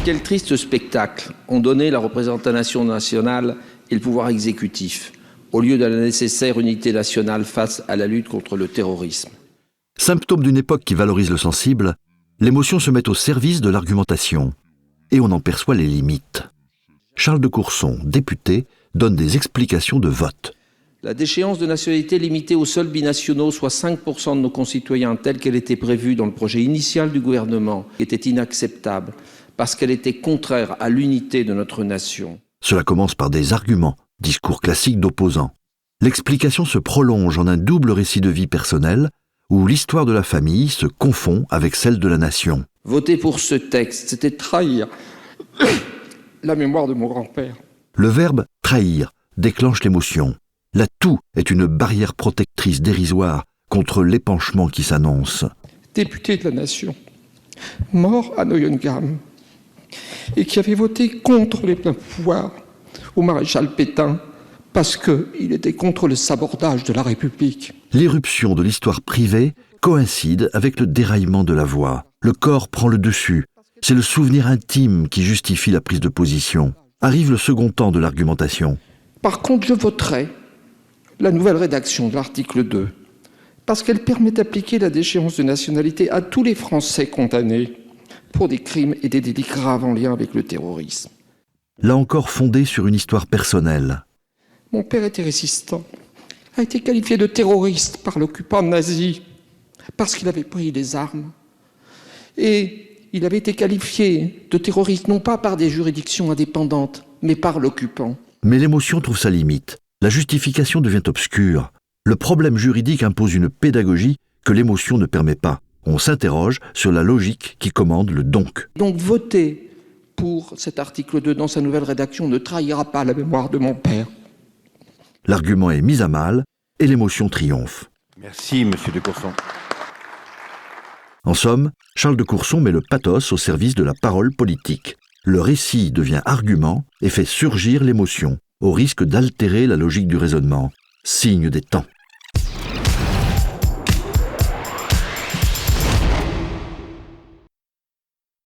Quel triste spectacle ont donné la représentation nationale et le pouvoir exécutif, au lieu de la nécessaire unité nationale face à la lutte contre le terrorisme. Symptôme d'une époque qui valorise le sensible, l'émotion se met au service de l'argumentation. Et on en perçoit les limites. Charles de Courson, député, donne des explications de vote. La déchéance de nationalité limitée aux seuls binationaux, soit 5% de nos concitoyens, telle qu'elle était prévue dans le projet initial du gouvernement, était inacceptable parce qu'elle était contraire à l'unité de notre nation. Cela commence par des arguments, discours classiques d'opposants. L'explication se prolonge en un double récit de vie personnelle où l'histoire de la famille se confond avec celle de la nation. Voter pour ce texte, c'était trahir la mémoire de mon grand-père. Le verbe « trahir » déclenche l'émotion. L'atout est une barrière protectrice dérisoire contre l'épanchement qui s'annonce. Député de la Nation, mort à Neuengamme, et qui avait voté contre les pleins pouvoirs au maréchal Pétain parce qu'il était contre le sabordage de la République. L'irruption de l'histoire privée coïncide avec le déraillement de la voix. Le corps prend le dessus. C'est le souvenir intime qui justifie la prise de position. Arrive le second temps de l'argumentation. Par contre, je voterai la nouvelle rédaction de l'article 2, parce qu'elle permet d'appliquer la déchéance de nationalité à tous les Français condamnés pour des crimes et des délits graves en lien avec le terrorisme. Là encore fondée sur une histoire personnelle. Mon père était résistant, a été qualifié de terroriste par l'occupant nazi, parce qu'il avait pris les armes. Et il avait été qualifié de terroriste non pas par des juridictions indépendantes, mais par l'occupant. Mais l'émotion trouve sa limite. La justification devient obscure. Le problème juridique impose une pédagogie que l'émotion ne permet pas. On s'interroge sur la logique qui commande le donc. Donc voter pour cet article 2 dans sa nouvelle rédaction ne trahira pas la mémoire de mon père. L'argument est mis à mal et l'émotion triomphe. Merci, monsieur de Courson. En somme, Charles de Courson met le pathos au service de la parole politique. Le récit devient argument et fait surgir l'émotion, au risque d'altérer la logique du raisonnement. Signe des temps.